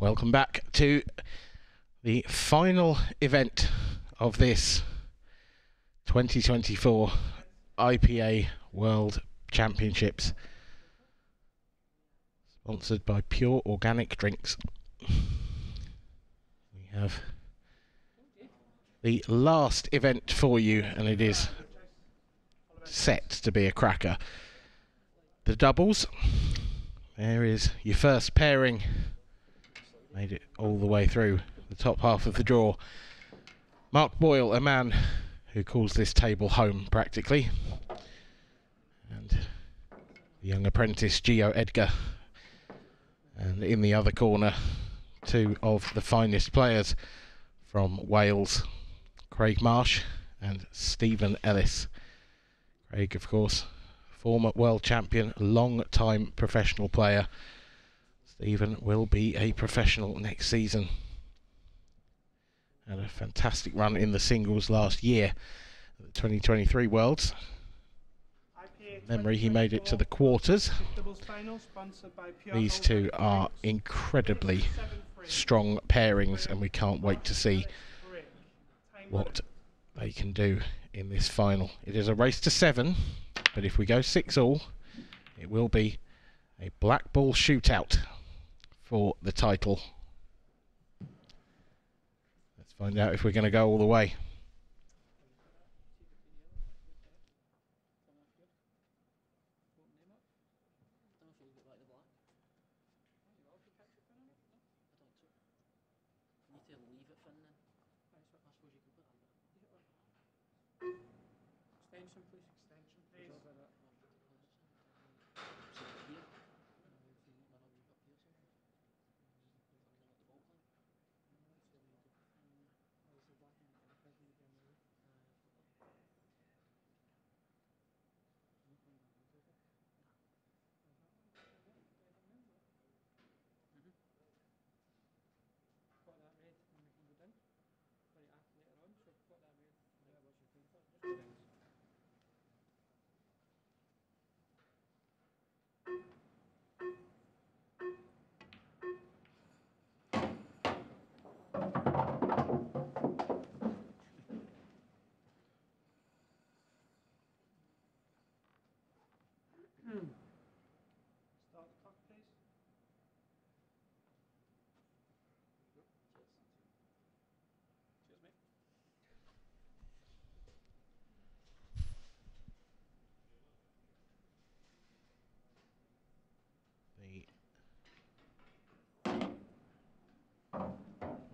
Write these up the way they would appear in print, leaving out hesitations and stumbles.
Welcome back to the final event of this 2024 IPA World Championships, sponsored by Pure Organic Drinks. We have the last event for you, and it is set to be a cracker. The doubles. There is your first pairing. Made it all the way through the top half of the draw. Mark Boyle, a man who calls this table home practically. And the young apprentice Geo Edgar. And in the other corner, two of the finest players from Wales, Craig Marsh and Stephen Ellis. Craig, of course, former world champion, long-time professional player. Stephen will be a professional next season. Had a fantastic run in the singles last year at the 2023 Worlds. Memory, he made it to the quarters. These two are incredibly strong pairings, and we can't wait to see what they can do in this final. It is a race to 7, but if we go 6-all, it will be a blackball shootout for the title. Let's find out if we're going to go all the way.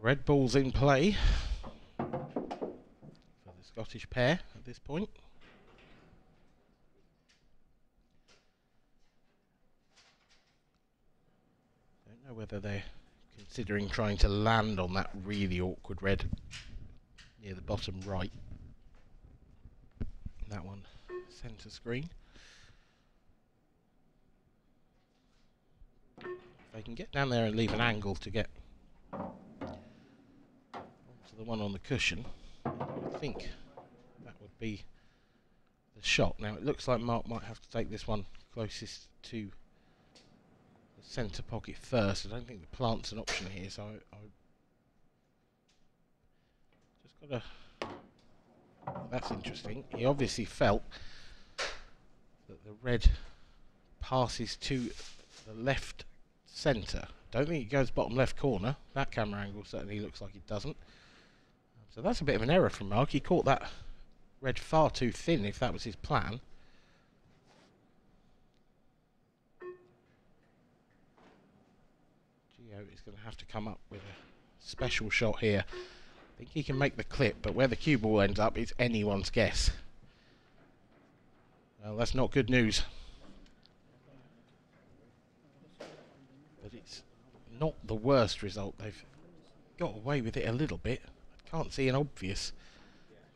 Red ball's in play for the Scottish pair at this point. Don't know whether they're considering trying to land on that really awkward red near the bottom right. That one, centre screen. If they can get down there and leave an angle to get the one on the cushion, I think that would be the shot. Now it looks like Mark might have to take this one closest to the centre pocket first. I don't think the plant's an option here, so I just gotta... That's interesting. He obviously felt that the red passes to the left centre. Don't think it goes bottom left corner. That camera angle certainly looks like it doesn't. So that's a bit of an error from Mark. He caught that red far too thin if that was his plan. Geo is going to have to come up with a special shot here. I think he can make the clip, but where the cue ball ends up is anyone's guess. Well, that's not good news. But it's not the worst result. They've got away with it a little bit. Can't see an obvious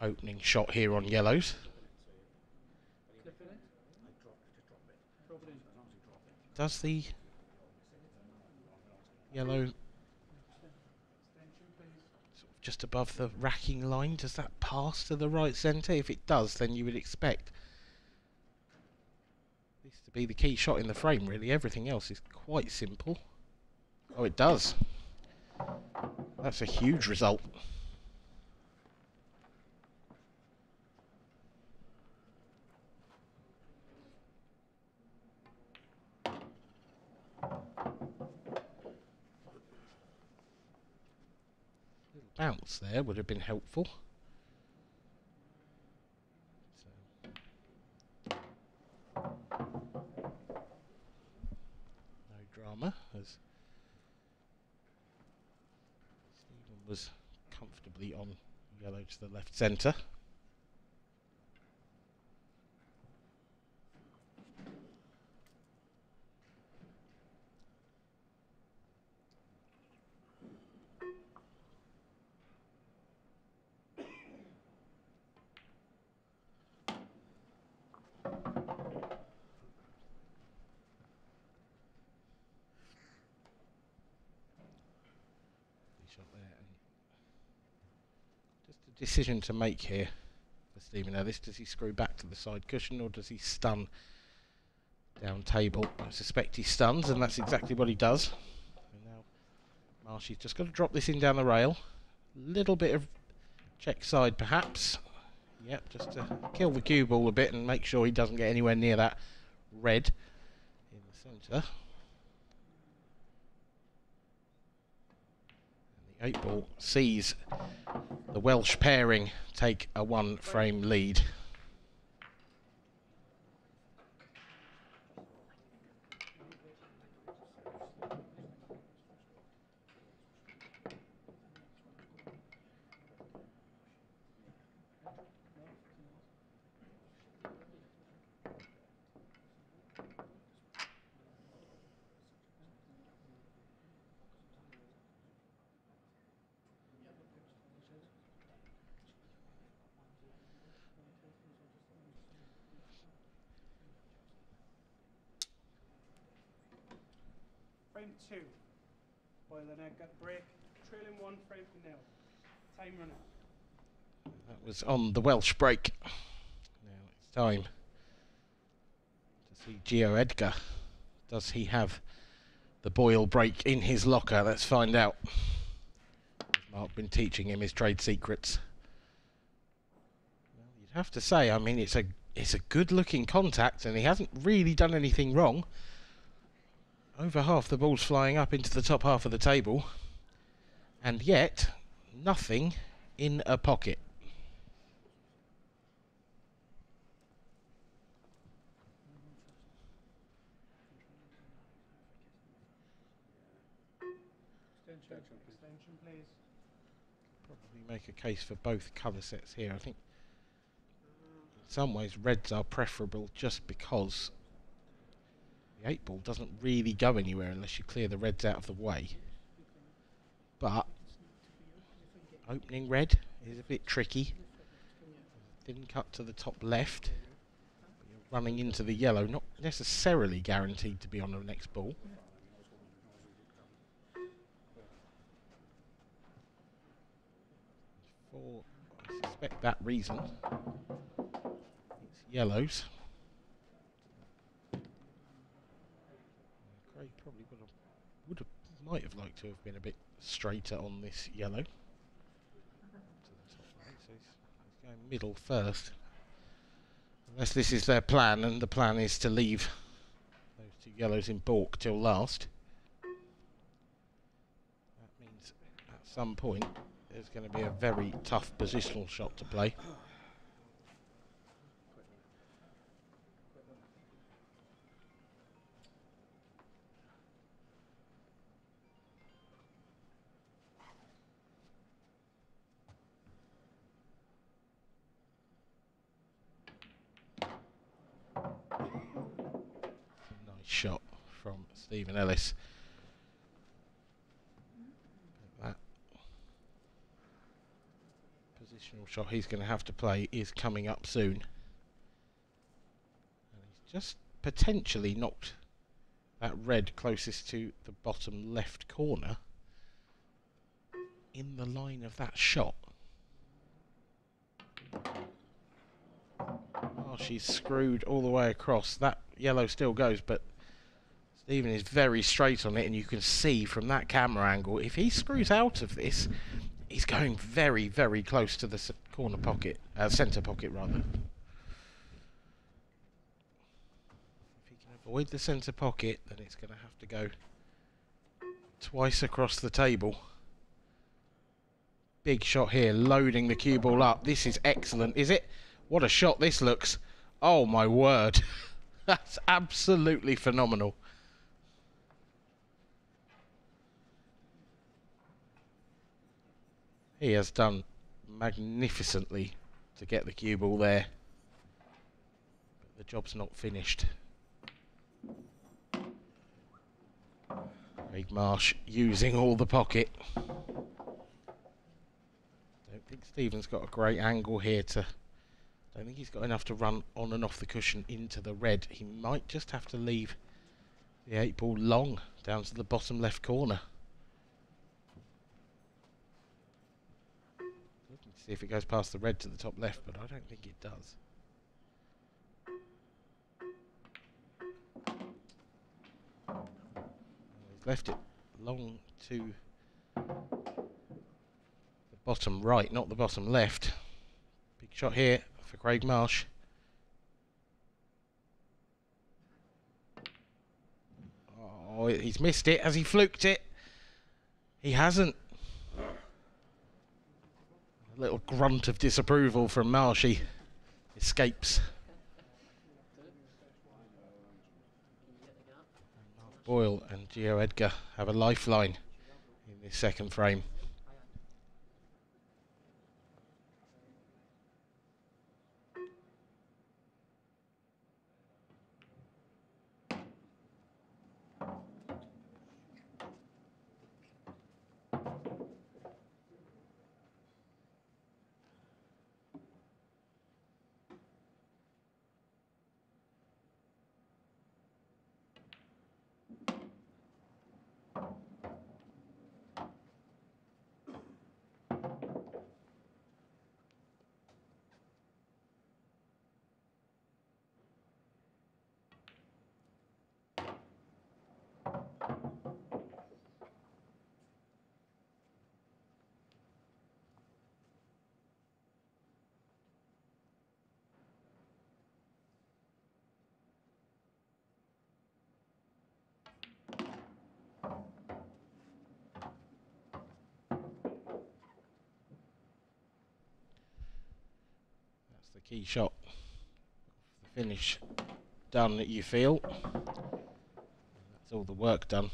opening shot here on yellows. Does the yellow sort of just above the racking line, does that pass to the right centre? If it does, then you would expect this to be the key shot in the frame, really. Everything else is quite simple. Oh, it does. That's a huge result. Little bounce there would have been helpful. No drama, as Stephen was comfortably on yellow to the left centre. Shot there, and just a decision to make here for Stephen Ellis. Does he screw back to the side cushion, or does he stun down table? I suspect he stuns, and that's exactly what he does. And now Marsh, he's just got to drop this in down the rail. Little bit of check side perhaps. Yep, just to kill the cue ball a bit and make sure he doesn't get anywhere near that red in the centre. And the 8-ball sees the Welsh pairing take a 1-frame lead. Frame 2. Boyle and Edgar break. Trailing 1 frame to 0. Time running. That was on the Welsh break. Now it's time to see Geo Edgar. Does he have the Boyle break in his locker? Let's find out. Mark been teaching him his trade secrets. Well, you'd have to say, I mean, it's a good looking contact, and he hasn't really done anything wrong. Over half the ball's flying up into the top half of the table, and yet nothing in a pocket. Extension, please. Probably make a case for both colour sets here. I think in some ways reds are preferable just because the 8-ball doesn't really go anywhere unless you clear the reds out of the way. But opening red is a bit tricky. Thin cut to the top left. You're running into the yellow, not necessarily guaranteed to be on the next ball. For, I suspect, that reason, it's yellows. Craig probably might have liked to have been a bit straighter on this yellow. So he's going middle first. Unless this is their plan, and the plan is to leave those two yellows in baulk till last. That means at some point there's going to be a very tough positional shot to play. Shot from Stephen Ellis. That positional shot he's going to have to play is coming up soon. And he's just potentially knocked that red closest to the bottom left corner in the line of that shot. Oh, she's screwed all the way across. That yellow still goes, but Stephen is very straight on it, and you can see from that camera angle, if he screws out of this, he's going very, very close to the corner pocket, centre pocket rather. If he can avoid the centre pocket, then it's going to have to go twice across the table. Big shot here, loading the cue ball up. This is excellent, is it? What a shot this looks. Oh my word. That's absolutely phenomenal. He has done magnificently to get the cue ball there. But the job's not finished. Craig Marsh using all the pocket. Don't think Stephen's got a great angle here to... Don't think he's got enough to run on and off the cushion into the red. He might just have to leave the 8 ball long down to the bottom left corner. Looking to see if it goes past the red to the top left, but I don't think it does. He's left it long to the bottom right, not the bottom left. Big shot here for Craig Marsh. Oh, he's missed it. Has he fluked it? He hasn't. A little grunt of disapproval from Marshy escapes. Mark Boyle and Geo Edgar have a lifeline in this second frame. The key shot, the finish done, that you feel. That's all the work done.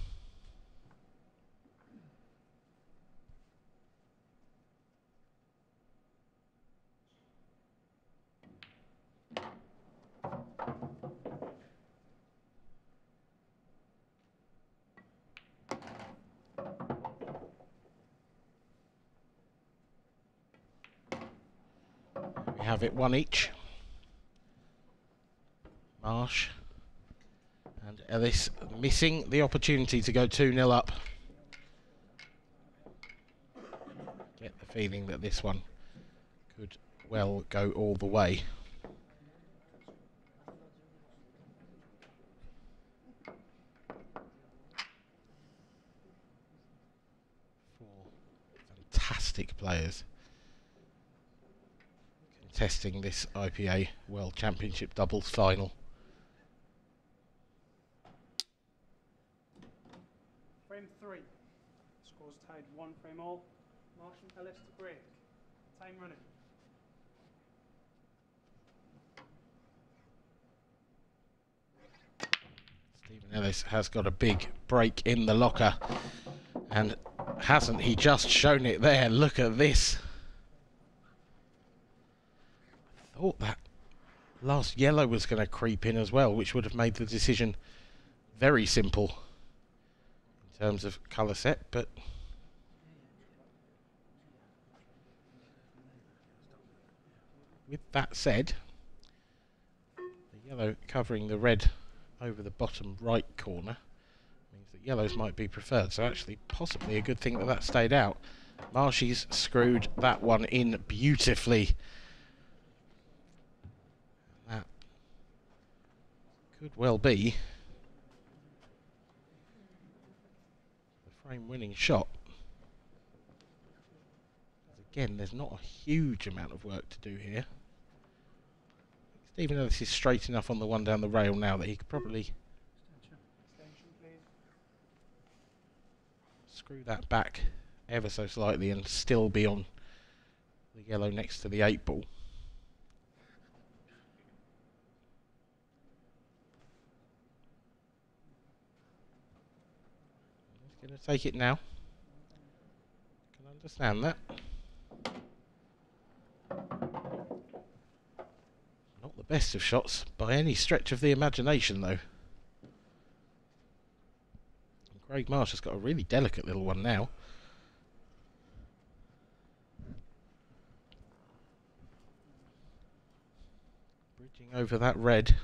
We have it 1 each. Marsh and Ellis missing the opportunity to go 2-0 up. Get the feeling that this one could well go all the way. Four fantastic players contesting this IPA World Championship doubles final. Frame 3. Scores tied 1 frame all. Marsh and Ellis to break. Time running. Stephen Ellis has got a big break in the locker, and hasn't he just shown it there? Look at this. Thought that last yellow was going to creep in as well, which would have made the decision very simple in terms of colour set, but with that said, the yellow covering the red over the bottom right corner means that yellows might be preferred, so actually possibly a good thing that that stayed out. Marshy's screwed that one in beautifully. That could well be frame-winning shot. Again, there's not a huge amount of work to do here. Stephen Ellis is straight enough on the one down the rail now that he could probably screw that back ever so slightly and still be on the yellow next to the 8-ball. He's going to take it now. Can understand that. Not the best of shots by any stretch of the imagination, though. And Craig Marsh has got a really delicate little one now. Bridging over that red. Needs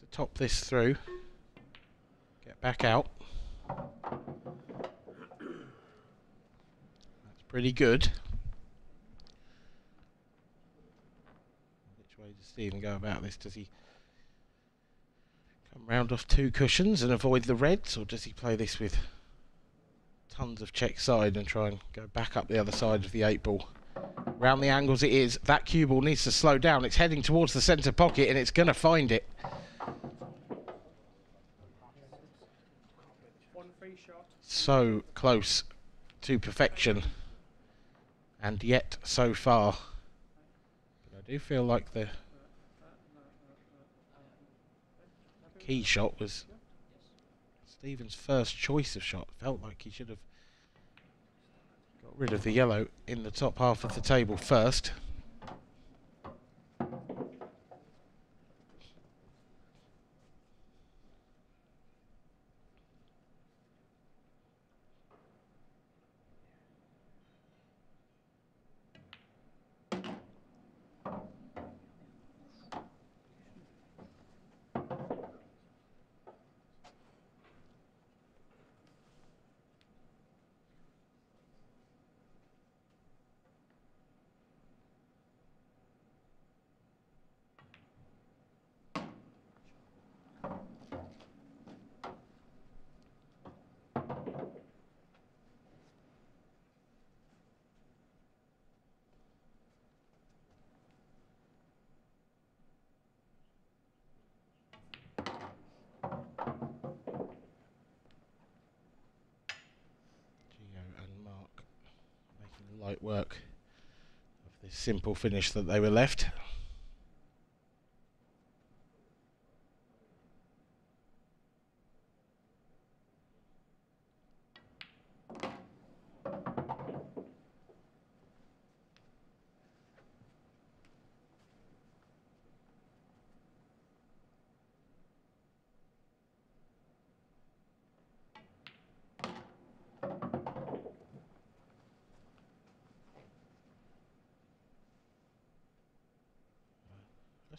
to top this through. Get back out. That's pretty good. Which way does Stephen go about this? Does he come round off 2 cushions and avoid the reds, or does he play this with tons of check side and try and go back up the other side of the 8-ball? Round the angles it is. That cue ball needs to slow down. It's heading towards the centre pocket and it's going to find it. So close to perfection, and yet so far. But I do feel like the key shot was Stephen's first choice of shot. Felt like he should have got rid of the yellow in the top half of the table first. Light work of this simple finish that they were left.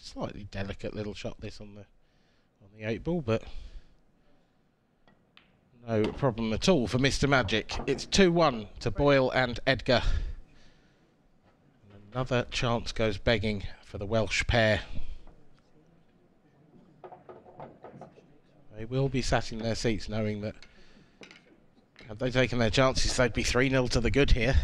Slightly delicate little shot this on the 8-ball, but no problem at all for Mr. Magic. It's 2-1 to Boyle and Edgar. And another chance goes begging for the Welsh pair. They will be sat in their seats knowing that had they taken their chances, they'd be 3-0 to the good here.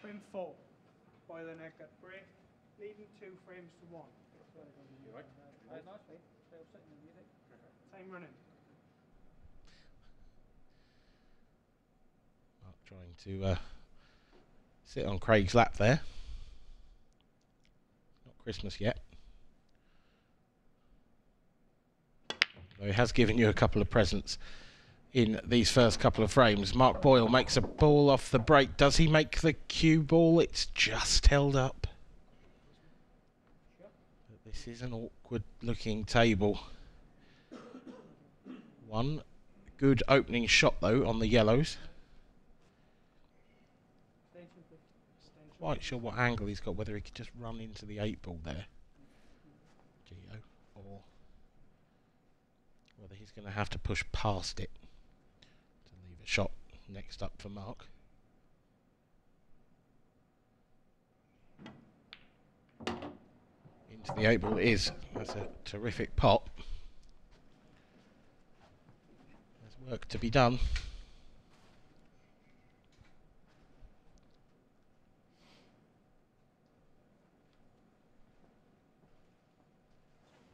Frame 4, Boyle and Edgar break, leading 2 frames to 1. You right? Time running. Mark trying to sit on Craig's lap there. Not Christmas yet. Though he has given you a couple of presents in these first couple of frames. Mark Boyle makes a ball off the break. Does he make the cue ball? It's just held up. But this is an awkward looking table. One good opening shot though on the yellows. Quite sure what angle he's got, whether he could just run into the 8-ball there, Geo, or whether he's going to have to push past it to leave a shot next up for Mark. Into the 8-ball is. That's a terrific pop. There's work to be done.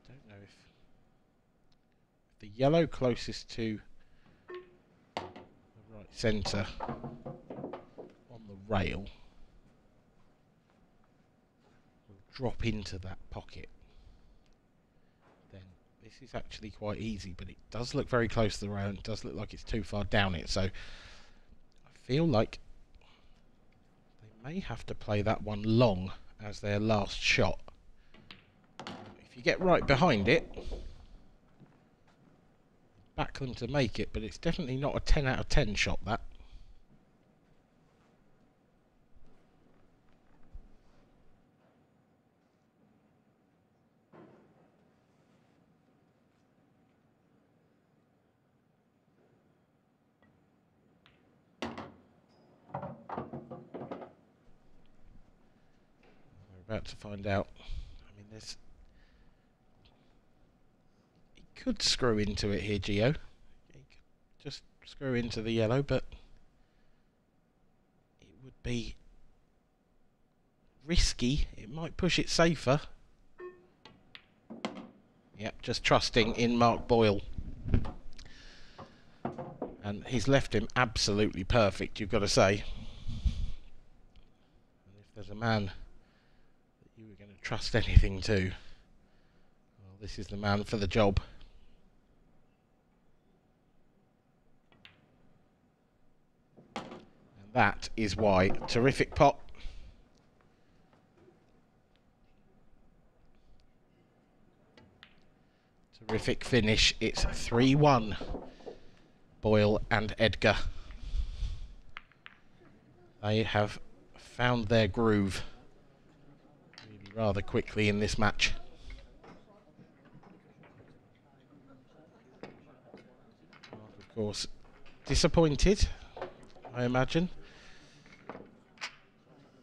Don't know if the yellow closest to the right centre on the rail will drop into that pocket, then this is actually quite easy, but it does look very close to the rail and it does look like it's too far down it, so I feel like they may have to play that one long as their last shot. If you get right behind it, back them to make it, but it's definitely not a 10 out of 10 shot, that. We're about to find out. I mean, there's... He could screw into it here, Geo. He could just screw into the yellow, but it would be risky. It might push it safer. Yep, just trusting in Mark Boyle. And he's left him absolutely perfect, you've got to say. And if there's a man that you were going to trust anything to, well, this is the man for the job. And that is why. Terrific pop. Terrific finish. It's 3-1. Boyle and Edgar. They have found their groove really rather quickly in this match. Mark, of course, disappointed, I imagine,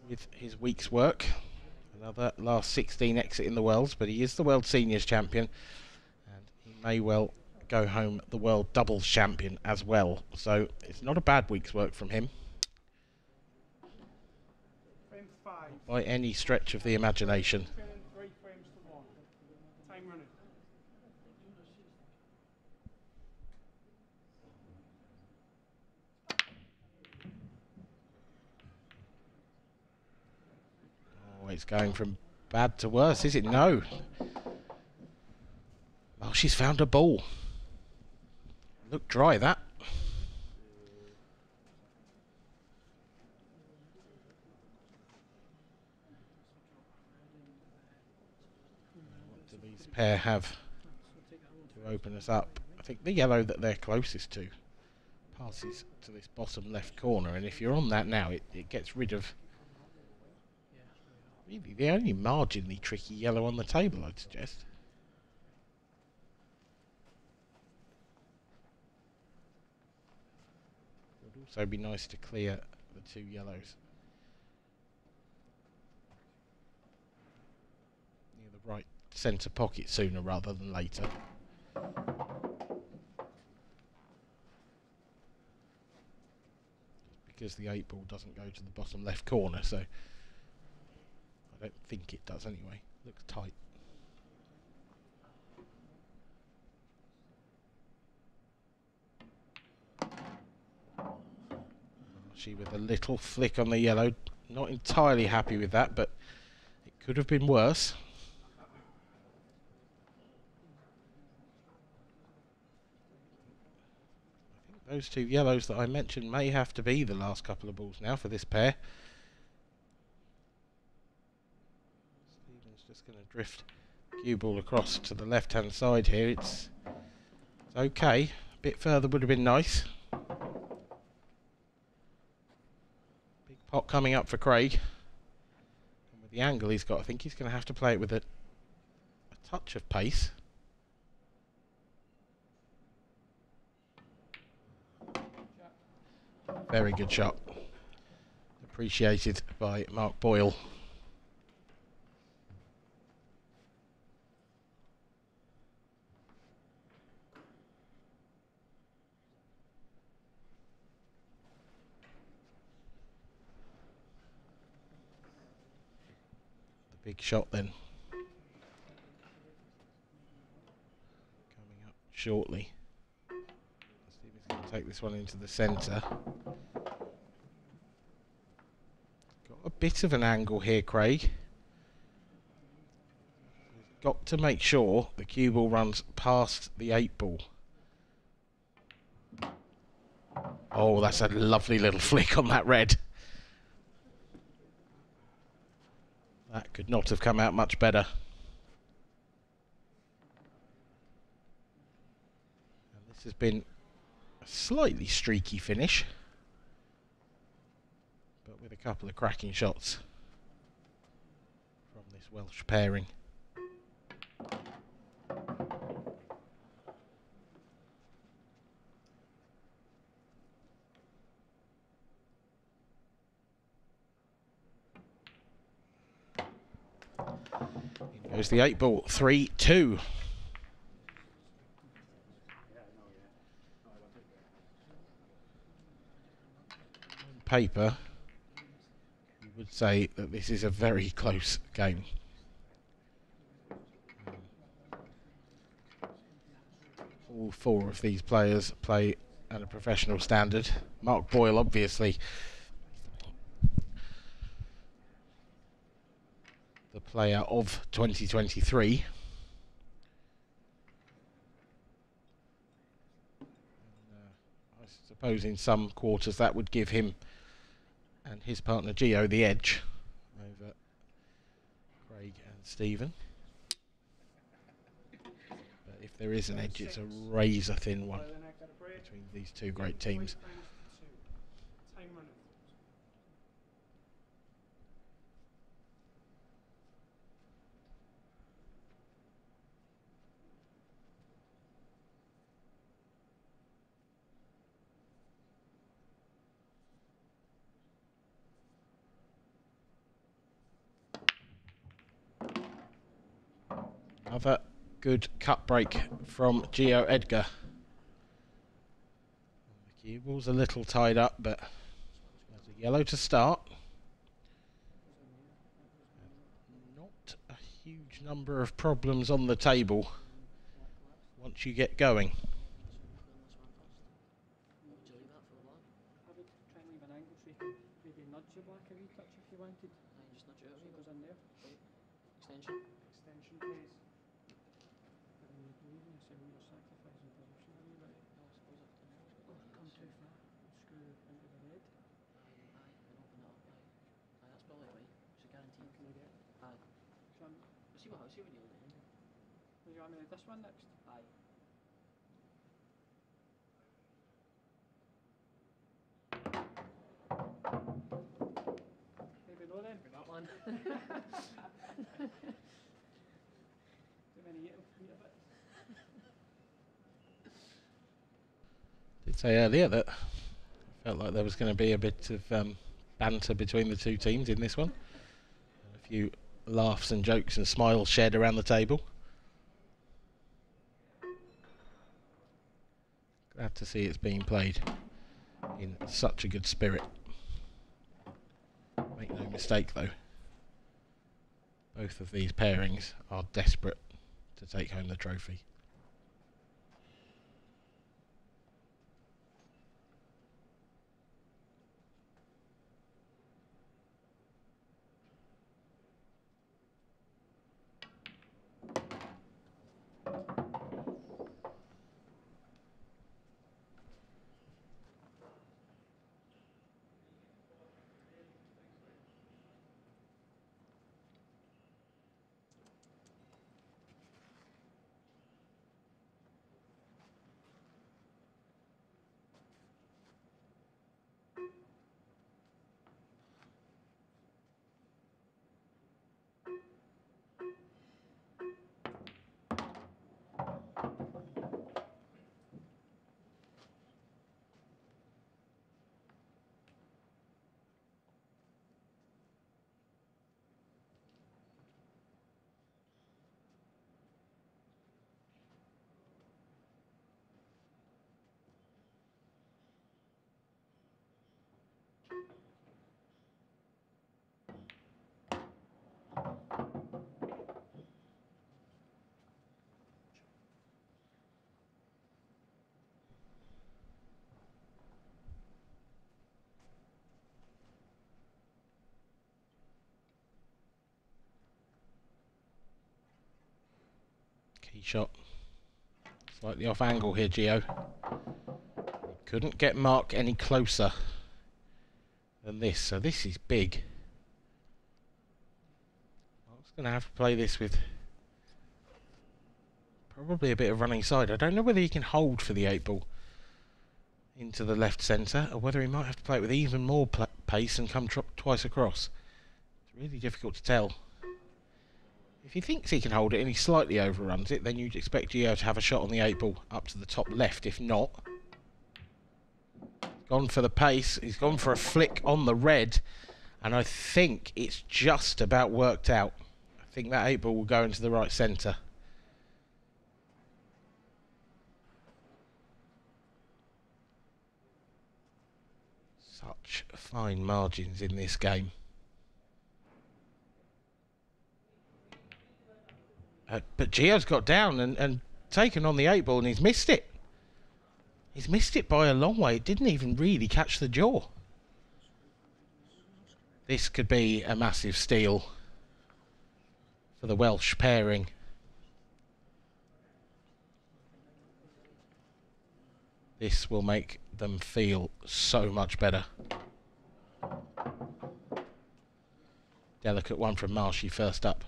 with his week's work. Another last 16 exit in the Worlds, but he is the World Seniors Champion, and he may well go home the World Doubles Champion as well. So it's not a bad week's work from him. Frame 5. By any stretch of the imagination. 3 frames to 1. Time running. Oh, it's going from bad to worse, is it? No. Well, she's found a ball. Look dry, that. What do these pair have to open us up? I think the yellow that they're closest to passes to this bottom left corner, and if you're on that now, it gets rid of really the only marginally tricky yellow on the table, I'd suggest. It would also be nice to clear the 2 yellows near the right centre pocket sooner rather than later. Because the 8-ball doesn't go to the bottom left corner, so I don't think it does anyway. Looks tight. She with a little flick on the yellow. Not entirely happy with that, but it could have been worse. I think those 2 yellows that I mentioned may have to be the last couple of balls now for this pair. Stephen's just going to drift cue ball across to the left-hand side here. It's okay, bit further would have been nice. Big pot coming up for Craig. And with the angle he's got, I think he's going to have to play it with a touch of pace. Very good shot. Appreciated by Mark Boyle. The big shot then. Coming up shortly. Stephen's going to take this one into the centre. Got a bit of an angle here, Craig. Got to make sure the cue ball runs past the 8 ball. Oh, that's a lovely little flick on that red. That could not have come out much better. And this has been a slightly streaky finish, but with a couple of cracking shots from this Welsh pairing. In goes the 8 ball, 3-2. On paper, you would say that this is a very close game. All 4 of these players play at a professional standard. Mark Boyle, obviously, the player of 2023. I suppose in some quarters that would give him and his partner Geo the edge over Craig and Stephen. But if there is an edge, it's a razor thin one between these 2 great teams. Another good cut break from Geo Edgar. The cue ball's a little tied up, but there's a yellow to start. Not a huge number of problems on the table once you get going. Extension, please. Come too far. Screw into the red. That's probably right. It's a guarantee. Can we get it? Aye. See what when you're in. Do you want me to this one next? Aye. Maybe no then. That one. Too many yellow feet of it. Did say earlier that I felt like there was going to be a bit of banter between the 2 teams in this one. A few laughs and jokes and smiles shared around the table. Glad to see it's being played in such a good spirit. Make no mistake though, both of these pairings are desperate to take home the trophy. He shot slightly off angle here, Geo. Couldn't get Mark any closer than this, so this is big. Mark's going to have to play this with probably a bit of running side. I don't know whether he can hold for the 8-ball into the left centre, or whether he might have to play it with even more pace and come twice across. It's really difficult to tell. If he thinks he can hold it and he slightly overruns it, then you'd expect Geo to have a shot on the 8-ball up to the top left. If not, gone for the pace, he's gone for a flick on the red, and I think it's just about worked out. I think that 8-ball will go into the right centre. Such fine margins in this game. But Geo's got down and taken on the 8-ball, and he's missed it. He's missed it by a long way. It didn't even really catch the jaw. This could be a massive steal for the Welsh pairing. This will make them feel so much better. Delicate one from Marshy first up.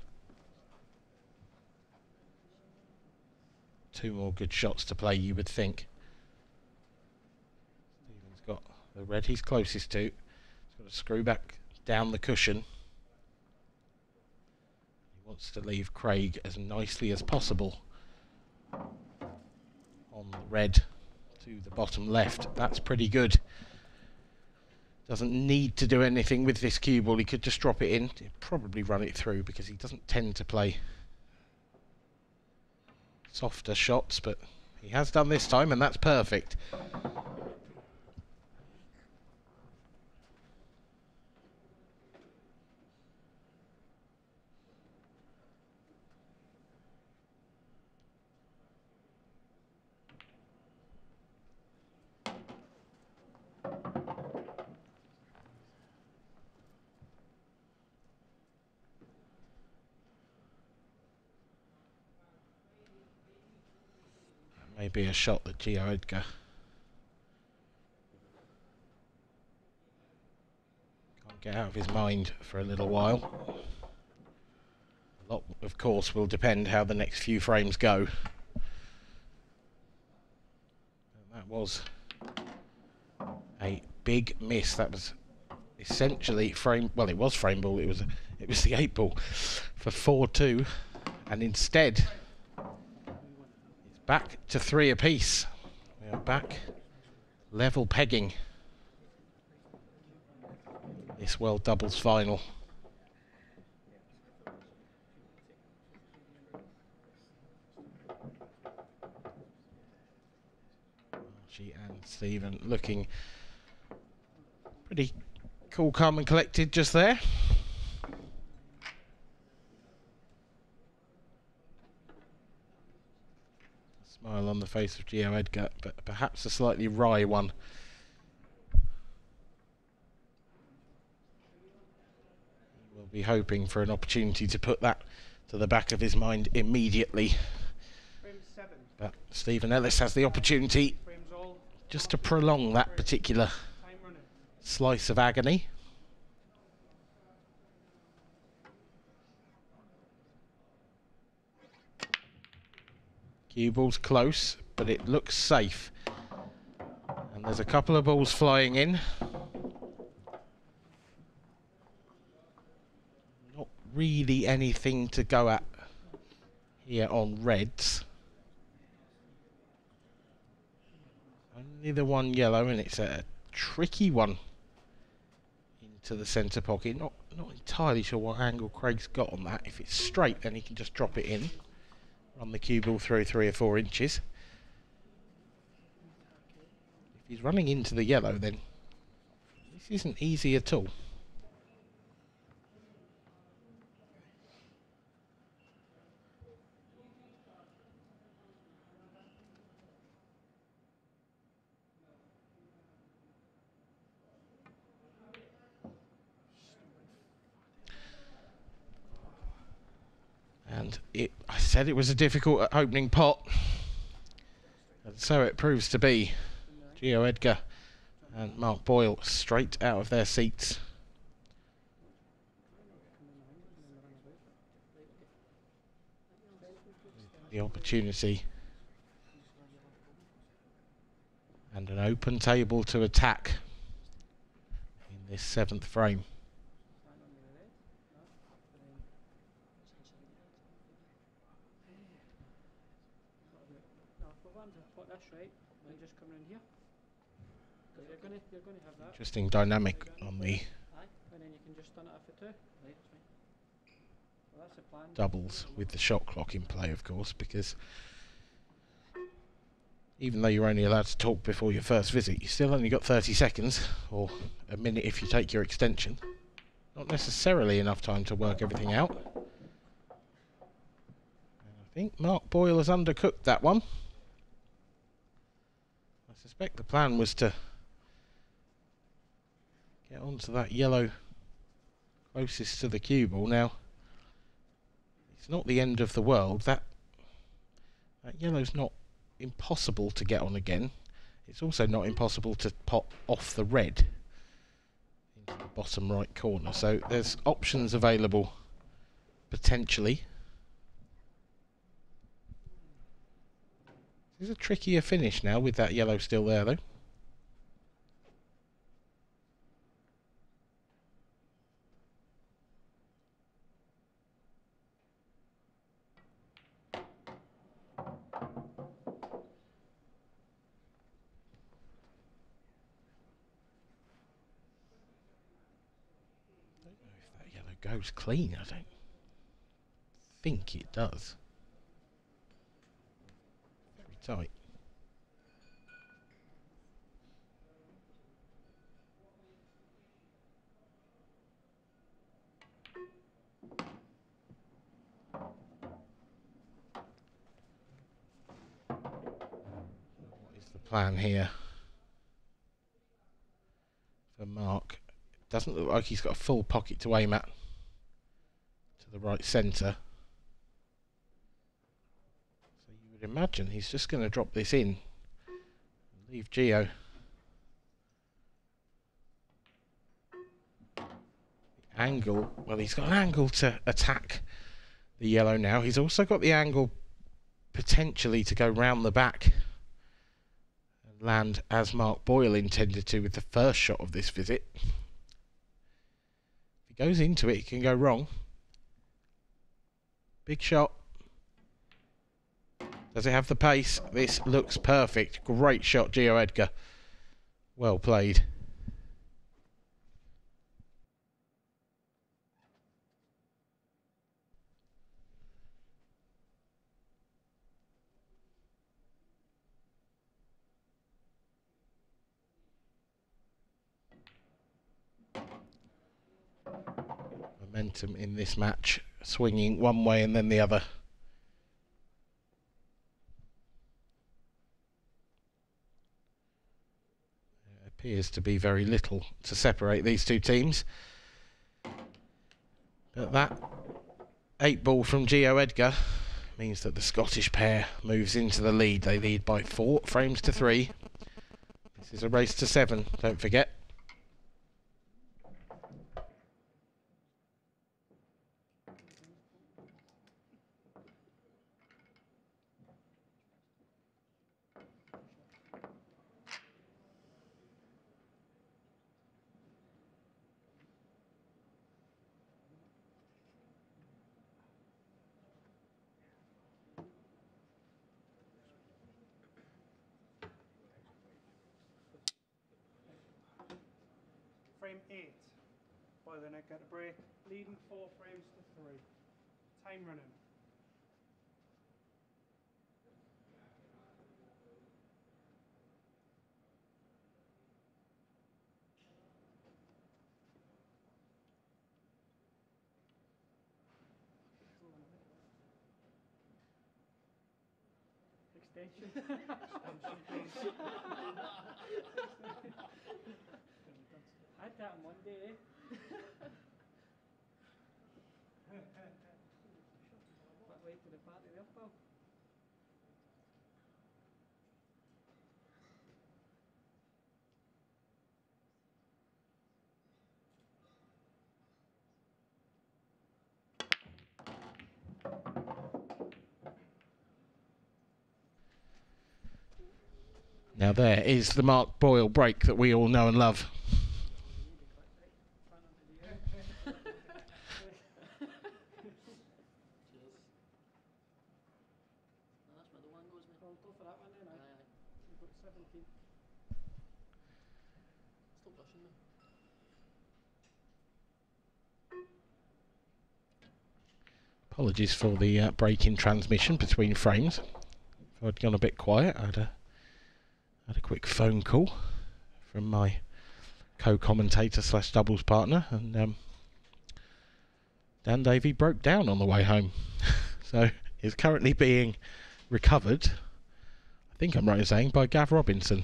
2 more good shots to play, you would think. Stephen's got the red he's closest to. He's got to screw back down the cushion. He wants to leave Craig as nicely as possible on the red to the bottom left. That's pretty good. Doesn't need to do anything with this cue ball. He could just drop it in. He'd probably run it through because he doesn't tend to play softer shots, but he has done this time, and that's perfect. Maybe a shot that Geo Edgar can't get out of his mind for a little while. A lot, of course, will depend how the next few frames go. And that was a big miss. That was essentially frame. Well, it was frame ball. It was the 8-ball for 4-2, and instead, back to 3 apiece. We are back level pegging this World Doubles final. Archie and Stephen looking pretty cool, calm and collected just there. Smile on the face of Geo Edgar, but perhaps a slightly wry one. He will be hoping for an opportunity to put that to the back of his mind immediately. But Stephen Ellis has the opportunity just to prolong that particular slice of agony. Cue ball's close, but it looks safe. And there's a couple of balls flying in. Not really anything to go at here on reds. Only the one yellow, and it's a tricky one into the centre pocket. Not entirely sure what angle Craig's got on that. If it's straight, then he can just drop it in. Run the cue ball through 3 or 4 inches. If he's running into the yellow, then this isn't easy at all. And I said it was a difficult opening pot. And so it proves to be. Geo Edgar and Mark Boyle straight out of their seats. The opportunity and an open table to attack in this 7th frame. Just coming in here. You're going to have that. Interesting dynamic on the And then you can just turn it off for 2. Well, that's the plan. doubles with the shot clock in play, of course, because even though you're only allowed to talk before your first visit, you still only got 30 seconds, or a minute if you take your extension. Not necessarily enough time to work everything out. And I think Mark Boyle has undercooked that one. I suspect the plan was to get onto that yellow closest to the cue ball. Now, it's not the end of the world. That yellow's not impossible to get on again. It's also not impossible to pot off the red into the bottom right corner. So there's options available potentially. This is a trickier finish now with that yellow still there, though. Goes clean, I don't think it does. Very tight. What is the plan here for Mark? It doesn't look like he's got a full pocket to aim at. The right centre. So you would imagine he's just going to drop this in and leave Geo. The angle, well, he's got an angle to attack the yellow now. He's also got the angle potentially to go round the back and land as Mark Boyle intended to with the first shot of this visit. If he goes into it, it can go wrong. Big shot. Does it have the pace? This looks perfect. Great shot, Geo Edgar. Well played. Momentum in this match, swinging one way and then the other. There appears to be very little to separate these two teams. But that 8-ball from Geo Edgar means that the Scottish pair moves into the lead. They lead by 4 frames to 3. This is a race to 7, don't forget. Frame 8. Boyle then get a break, leading 4 frames to 3. Time running. Extension. I had that on one day, it back to the off ball. Now there is the Mark Boyle break that we all know and love. Cheers. No, that's where the one goes, mate. Well, go for that one then. Aye, aye. You've got 17. Stop rushing me. Apologies for the break in transmission between frames. If I'd gone a bit quiet, I had a quick phone call from my co-commentator slash doubles partner, and Dan Davey broke down on the way home. So he's currently being recovered, I think I'm right in saying, by Gav Robinson.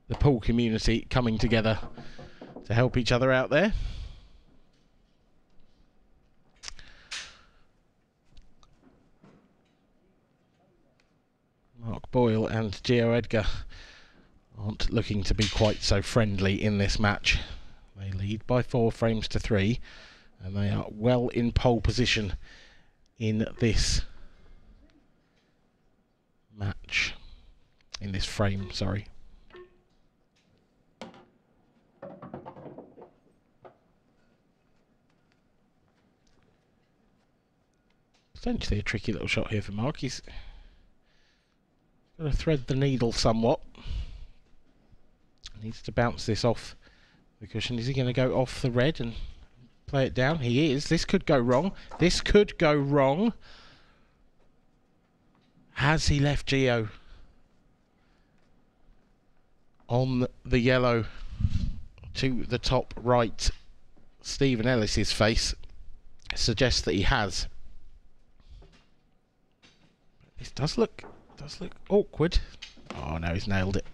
The pool community coming together to help each other out there. Mark Boyle and Geo Edgar aren't looking to be quite so friendly in this match. They lead by 4 frames to 3, and they are well in pole position in this match. In this frame, sorry. Potentially a tricky little shot here for Mark. He's got to thread the needle somewhat. Needs to bounce this off the cushion. Is he going to go off the red and play it down? He is. This could go wrong. This could go wrong. Has he left Geo on the yellow to the top right? Stephen Ellis's face suggests that he has. This does look awkward. Oh no, he's nailed it.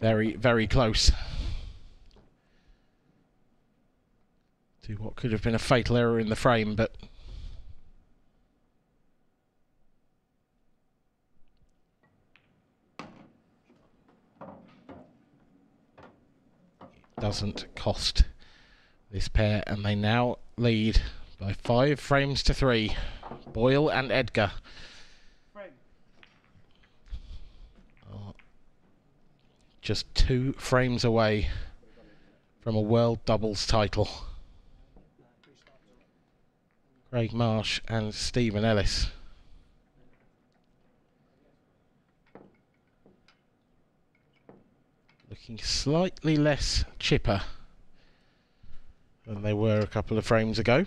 Very, very close to what could have been a fatal error in the frame, but it doesn't cost this pair, and they now lead by 5 frames to 3. Boyle and Edgar. Frame. Just 2 frames away from a world doubles title. Craig Marsh and Stephen Ellis. Looking slightly less chipper than they were a couple of frames ago.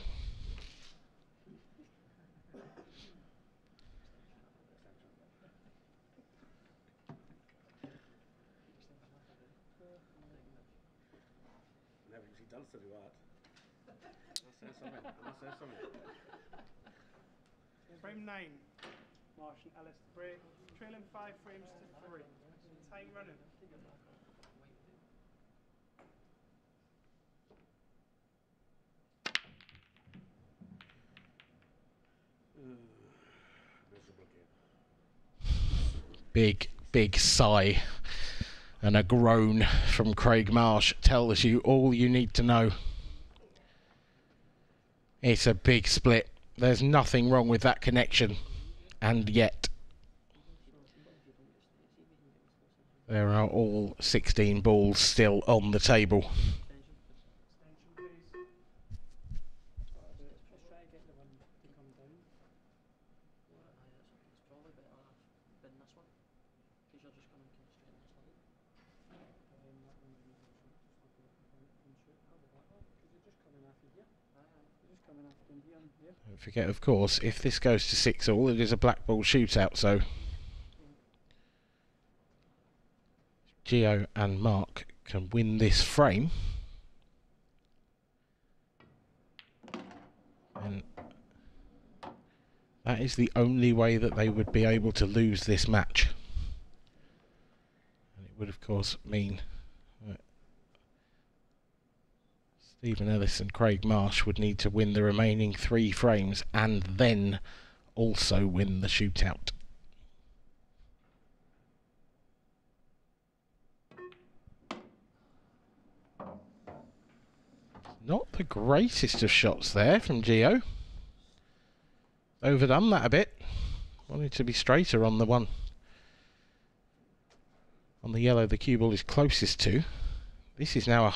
Frame 9. Marsh and Ellis to break. Trailing 5 frames to 3. Time running. Big sigh and a groan from Craig Marsh tells you all you need to know. It's a big split. There's nothing wrong with that connection, and yet there are all 16 balls still on the table. Don't forget, of course, if this goes to 6-all, it is a blackball shootout, so Geo and Mark can win this frame, and that is the only way that they would be able to lose this match. And it would, of course, mean Stephen Ellis and Craig Marsh would need to win the remaining 3 frames and then also win the shootout. Not the greatest of shots there from Geo. Overdone that a bit. Wanted to be straighter on the one. On the yellow the cue ball is closest to. This is now a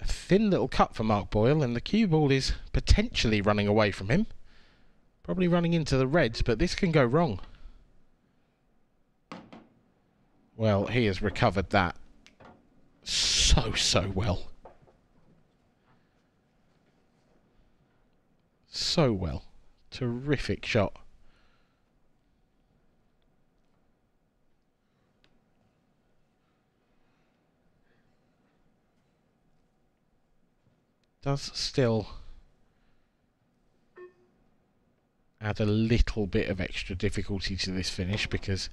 thin little cut for Mark Boyle, and the cue ball is potentially running away from him. Probably running into the reds, but this can go wrong. Well, he has recovered that so well. So well. Terrific shot. Does still add a little bit of extra difficulty to this finish, because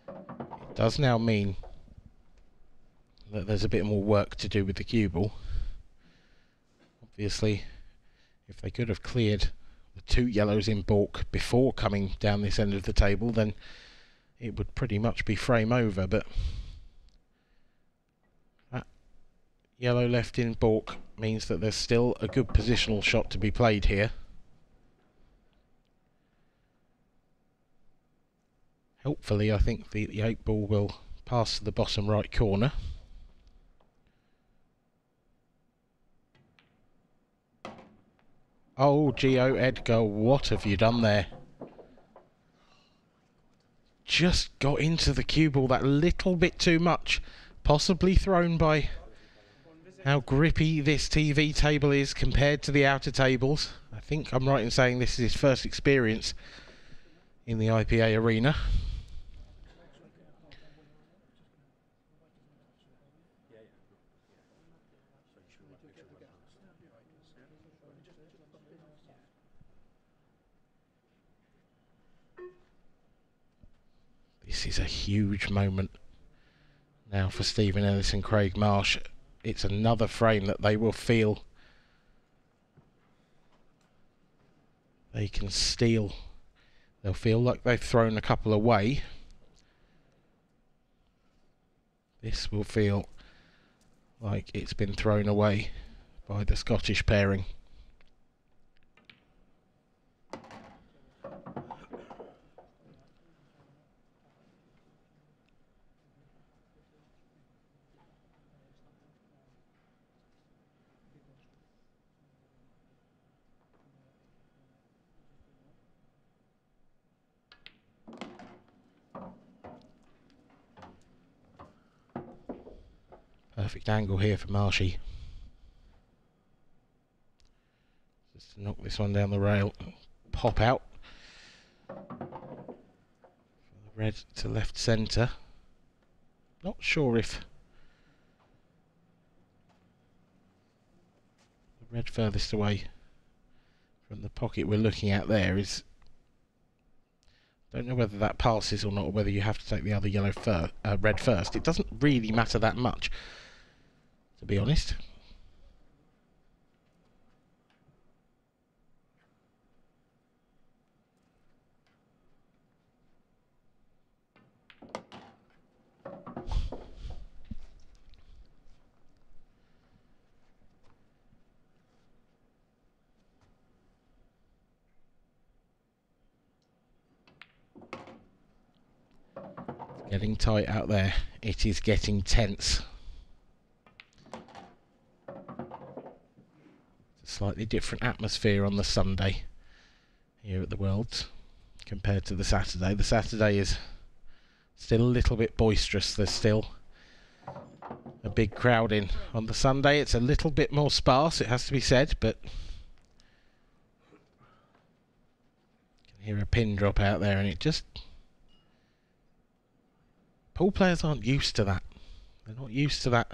it does now mean that there's a bit more work to do with the cue ball. Obviously, if they could have cleared the 2 yellows in baulk before coming down this end of the table, then it would pretty much be frame over, but that yellow left in baulk means that there's still a good positional shot to be played here. Hopefully, I think the 8 ball will pass to the bottom right corner. Oh, Geo Edgar, what have you done there? Just got into the cue ball that little bit too much. Possibly thrown by how grippy this TV table is compared to the outer tables. I think I'm right in saying this is his first experience in the IPA arena. This is a huge moment now for Stephen Ellis and Craig Marsh. It's another frame that they will feel they can steal. They'll feel like they've thrown a couple away. This will feel like it's been thrown away by the Scottish pairing. Perfect angle here for Marshy. Just to knock this one down the rail, pop out. Red to left centre. Not sure if the red furthest away from the pocket we're looking at there is... Don't know whether that passes or not, or whether you have to take the other red first. It doesn't really matter that much, to be honest. Getting tight out there. It is getting tense. It's a slightly different atmosphere on the Sunday here at the Worlds compared to the Saturday. The Saturday is still a little bit boisterous. There's still a big crowd in. On the Sunday it's a little bit more sparse, it has to be said, but you can hear a pin drop out there, and it just... Pool players aren't used to that. They're not used to that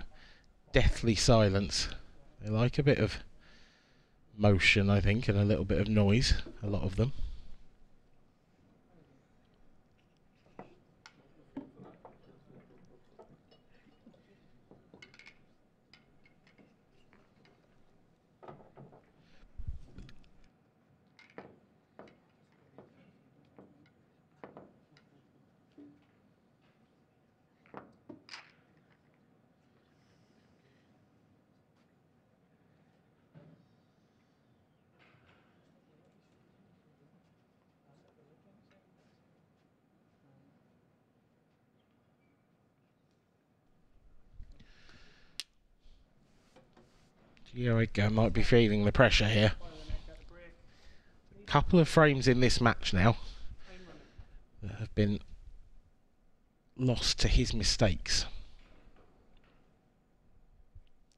deathly silence. They like a bit of motion, I think, and a little bit of noise, a lot of them. Geo Edgar might be feeling the pressure here. Boyle and Edgar to break. Couple of frames in this match now Time running. that have been lost to his mistakes.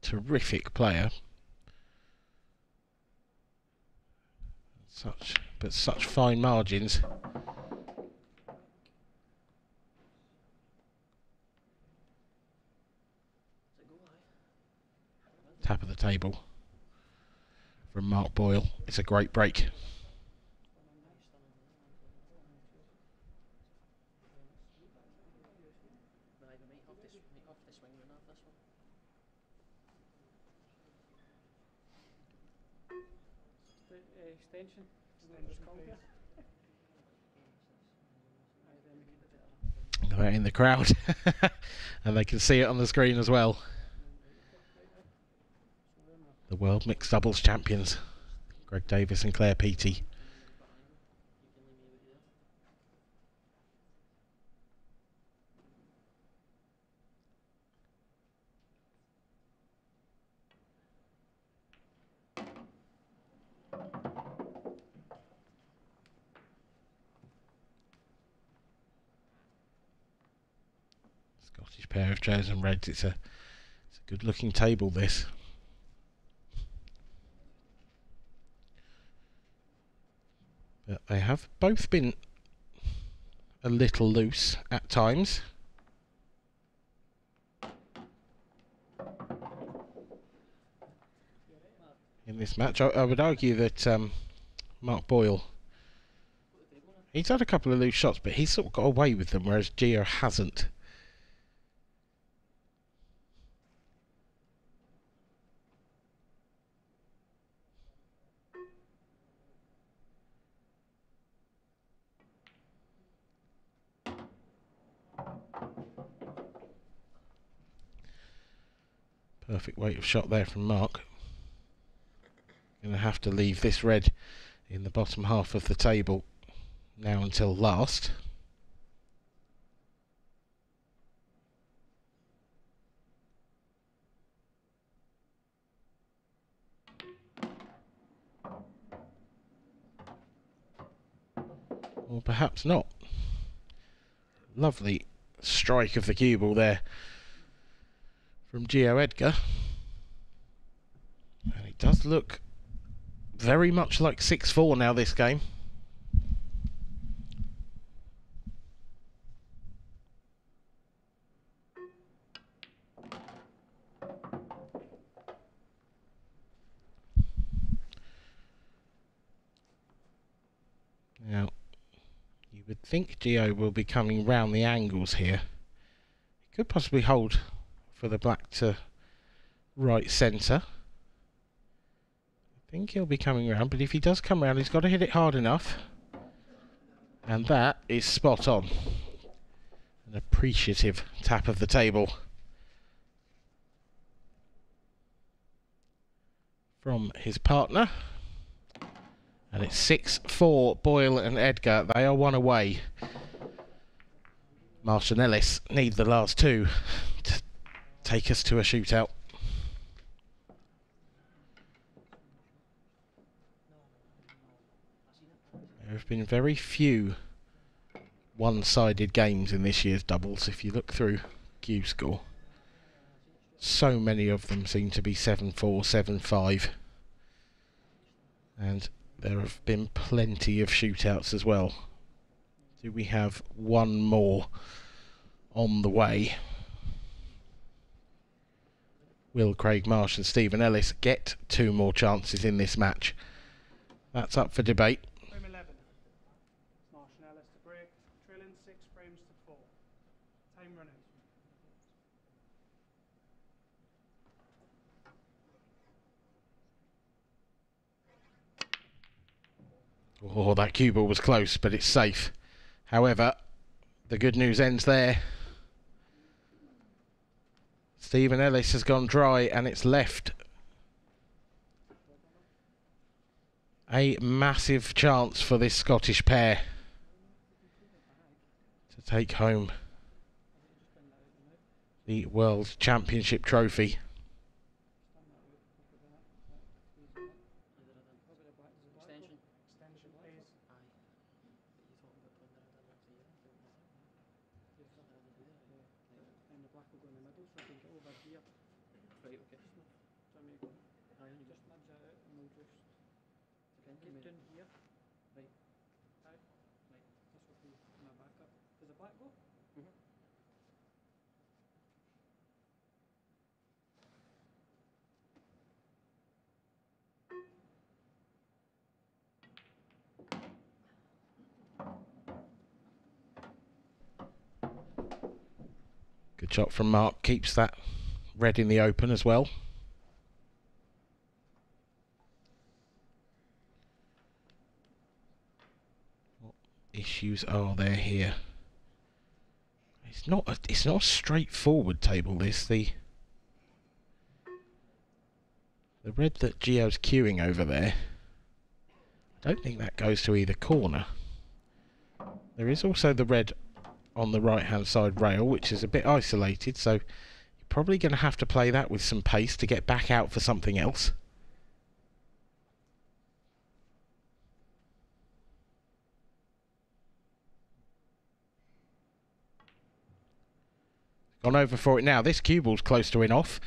Terrific player. Such fine margins. Tap of the table from Mark Boyle. It's a great break. Extension. They're in the crowd and they can see it on the screen as well. The World Mixed Doubles Champions, Greg Davis and Claire Peaty. Scottish pair of chosen reds. It's a good looking table, this. But they have both been a little loose at times. In this match, I would argue that Mark Boyle, he's had a couple of loose shots, but he's sort of got away with them, whereas Geo hasn't. Perfect weight of shot there from Mark. Going to have to leave this red in the bottom half of the table now until last. Or perhaps not. Lovely strike of the cue ball there from Geo Edgar. And it does look very much like 6-4 now, this game. Now, you would think Geo will be coming round the angles here. He could possibly hold for the black to right centre. I think he'll be coming round, but if he does come round, he's got to hit it hard enough. And that is spot on. An appreciative tap of the table from his partner. And it's 6-4, Boyle and Edgar. They are one away. Marsh and Ellis need the last two to take us to a shootout. There have been very few one-sided games in this year's doubles. If you look through Cuescore, so many of them seem to be 7-4, 7-5. And there have been plenty of shootouts as well. Do we have one more on the way? Will Craig Marsh and Stephen Ellis get two more chances in this match? That's up for debate. Frame 11. Marsh and Ellis to break. Trailing 6 frames to 4. Time running. Oh, that cue ball was close, but it's safe. However, the good news ends there. Stephen Ellis has gone dry, and it's left a massive chance for this Scottish pair to take home the World Championship trophy. black will go in the middle, so I can get over here. Right, okay. So I'm going to just nudge that out and we'll just get down here. Right. Right. This will be my backup. Does the black go? Good shot from Mark. Keeps that red in the open as well. What issues are there here? It's not a straightforward table, this. The red that Geo's queuing over there, I don't think that goes to either corner. There is also the red on the right hand side rail, which is a bit isolated, so you're probably going to have to play that with some pace to get back out for something else. Gone over for it now. This cue ball's close to in off.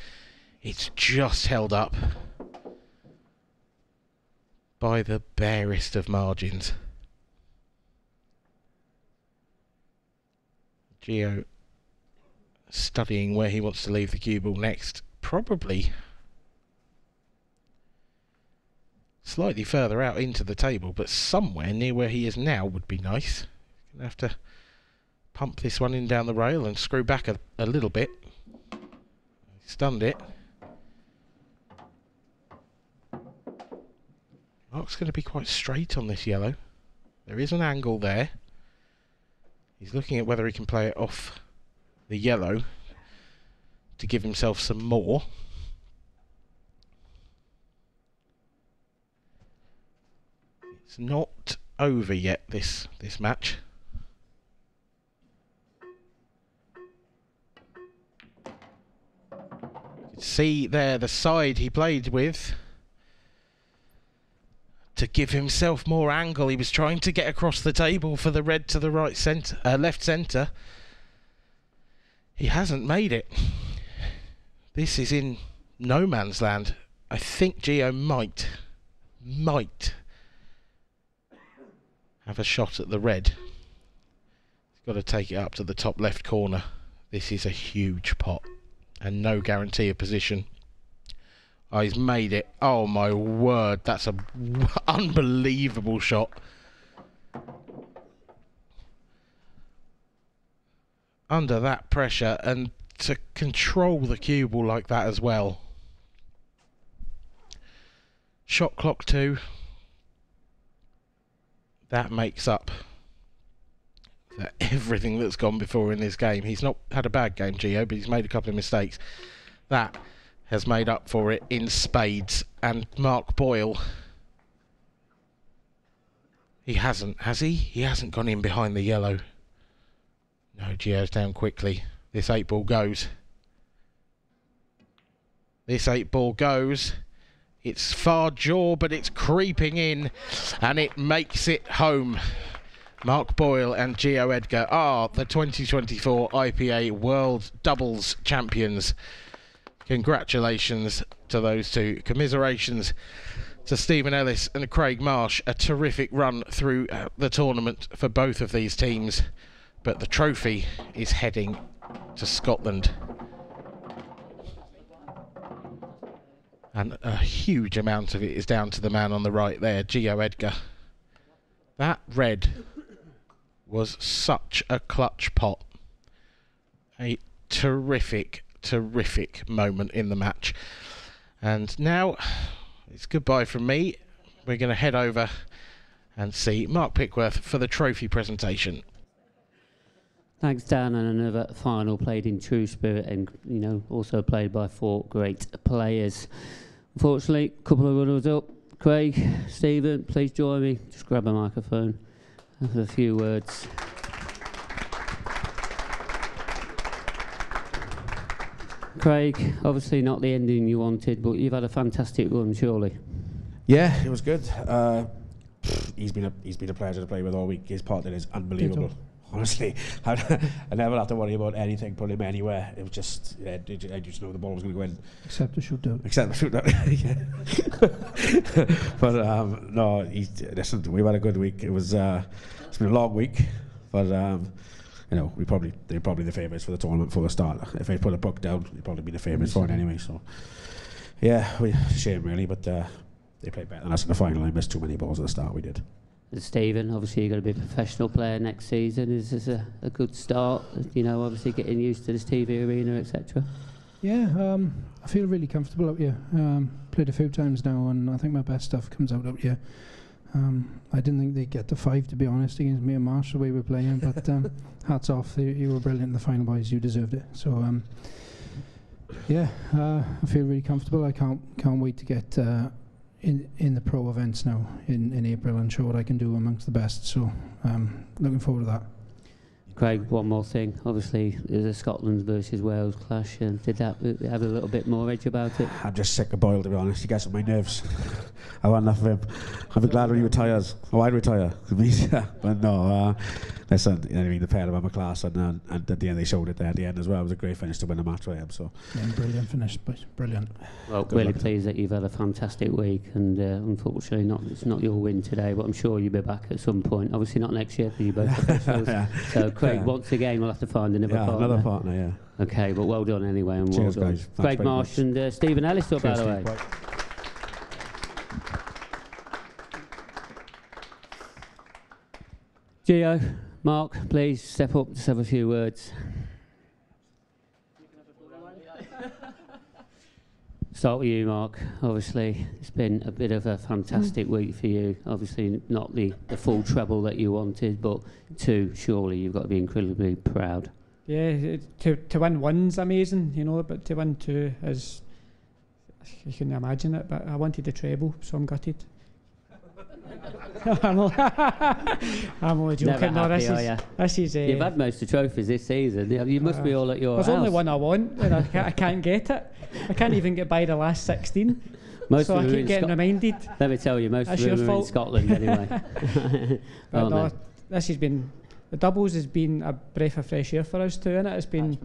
It's just held up by the barest of margins. Geo studying where he wants to leave the cue ball next. Probably slightly further out into the table, but somewhere near where he is now would be nice. Gonna have to pump this one in down the rail and screw back a little bit. Stunned it. Mark's going to be quite straight on this yellow. There is an angle there. He's looking at whether he can play it off the yellow to give himself some more. It's not over yet, this match. You can see there the side he played with to give himself more angle. He was trying to get across the table for the red to the right centre, left centre. He hasn't made it. This is in no man's land. I think Geo might have a shot at the red. He's got to take it up to the top left corner. This is a huge pot and no guarantee of position. Oh, he's made it. Oh my word, that's an unbelievable shot. Under that pressure, and to control the cue ball like that as well. Shot clock 2. That makes up for everything that's gone before in this game. He's not had a bad game, Geo, but he's made a couple of mistakes. That has made up for it in spades. And Mark Boyle, he hasn't, has he? He hasn't gone in behind the yellow. No, Geo's down quickly. This 8 ball goes. This 8 ball goes. It's far jaw, but it's creeping in, and it makes it home. Mark Boyle and Geo Edgar are the 2024 IPA World Doubles Champions. Congratulations to those two. Commiserations to Stephen Ellis and Craig Marsh. A terrific run through the tournament for both of these teams. But the trophy is heading to Scotland. And a huge amount of it is down to the man on the right there, Geo Edgar. That red was such a clutch pot. A terrific moment in the match. And now it's goodbye from me. We're going to head over and see Mark Pickworth for the trophy presentation. Thanks, Dan, and another final played in true spirit, and also played by 4 great players. Unfortunately, a couple of runners up. Craig, Stephen, please join me. Just grab a microphone and have a few words. Craig, obviously not the ending you wanted, but you've had a fantastic run, surely. Yeah, it was good. He's been a pleasure to play with all week. His partner is unbelievable. Honestly, I never had to worry about anything, putting him anywhere. It was just, I just know the ball was going to go in. Except the shootout. Except the shootout, yeah. But no, listen, we've had a good week. It's been a long week, but you know, they're probably the favourites for the tournament for the start. If they put a book down, they'd probably be the favourites for it anyway. So, yeah, shame really, but they played better than us in the final. They missed too many balls at the start. We did. And Stephen, obviously you're going to be a professional player next season. Is this a good start? You know, obviously getting used to this TV arena, etc. Yeah, I feel really comfortable up here. Played a few times now, and I think my best stuff comes out up here. I didn't think they'd get to 5, to be honest, against me and Marsh, the way we're playing, but hats off, you were brilliant in the final, boys. You deserved it. So, yeah, I feel really comfortable. I can't wait to get in the pro events now in April and show what I can do amongst the best. So, looking forward to that. Craig, one more thing. Obviously, there's a Scotland versus Wales clash, and did that have a little bit more edge about it? I'm just sick of Boyle, to be honest. He gets on my nerves. I want enough of him. I'll be glad when he retires. Oh, I'd retire. But no, listen, I mean, the pair of them are class, and at the end they showed it there at the end as well. It was a great finish to win the match for him. So yeah, brilliant finish, boys. Brilliant. Well, really pleased that you've had a fantastic week, and unfortunately, it's not your win today, but I'm sure you'll be back at some point. Obviously, not next year because you're both professionals. Yeah. So, Craig, once again, we'll have to find another partner. Another partner, yeah. Okay, but well done anyway, and Cheers, well done. guys. Craig Marsh and Stephen Ellis, by the way. Geo, Mark, please step up, just have a few words. Start with you, Mark. Obviously, it's been a bit of a fantastic week for you. Obviously, not the full treble that you wanted, but 2, surely you've got to be incredibly proud. Yeah, to win 1's amazing, you know, but to win 2 is, you couldn't imagine it, but I wanted the treble, so I'm gutted. I'm only joking. Never happy, this is you've had most of the trophies this season. You must be all at your house. There's only one I want, and I can't get it. I can't even get by the last 16. So I keep getting reminded. Let me tell you, most of them are in Scotland anyway. No, this has been, the doubles has been a breath of fresh air for us too, innit? It's been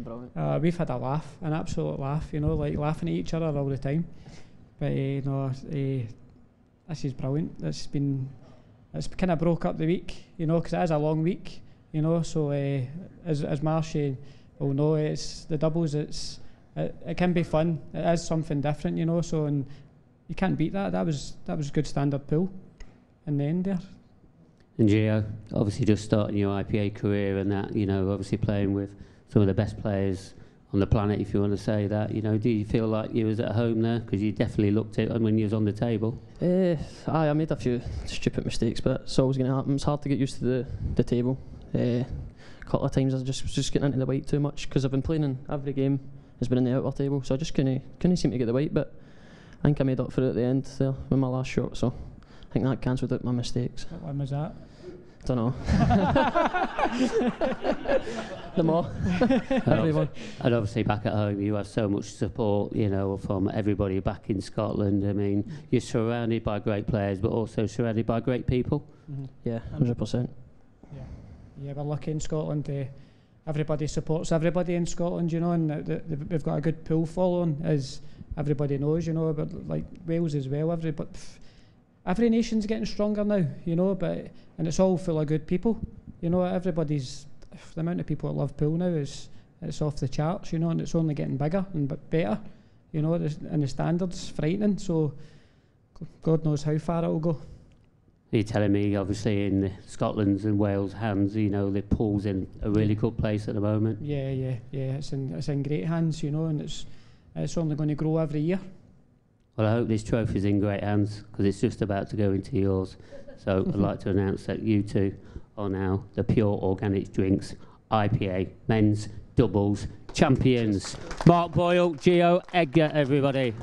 we've had a laugh, an absolute laugh, you know, like laughing at each other all the time. But this is brilliant. It's kind of broke up the week, you know, because it is a long week, you know. So as Marsh will know, it's the doubles. It can be fun. It is something different, you know. So, and you can't beat that. That was good standard pool in the end there. And Geo, obviously just starting your IPA career and that, you know, obviously playing with some of the best players on the planet, if you want to say that, you know, do you feel like you was at home there? Because you definitely looked it when you was on the table. I made a few stupid mistakes, but it's always going to happen. It's hard to get used to the table. A couple of times I was just getting into the white too much, because I've been playing in every game has been in the outer table, so I just couldn't seem to get the white, but I think I made up for it at the end there with my last shot, so I think that cancelled out my mistakes. What one was that? Don't know. Them all. Everyone. And obviously back at home you have so much support, you know, from everybody back in Scotland. I mean, you're surrounded by great players, but also surrounded by great people. Mm-hmm. Yeah, 100%. Yeah, we're lucky in Scotland. Everybody supports everybody in Scotland, you know, and we've got a good pool following, as everybody knows, you know, but like Wales as well. Every nation's getting stronger now, you know, and it's all full of good people, you know. The amount of people that love pool now it's off the charts, you know, and it's only getting bigger and better, you know, and the standards frightening. So God knows how far it'll go. You're telling me, obviously, in Scotland's and Wales' hands, you know, the pool's in a really good place at the moment. Yeah. It's in great hands, you know, and it's only going to grow every year. Well, I hope this trophy's in great hands, because it's just about to go into yours. So I'd like to announce that you two are now the Pure Organic Drinks IPA Men's Doubles Champions. Mark Boyle, Geo Edgar, everybody.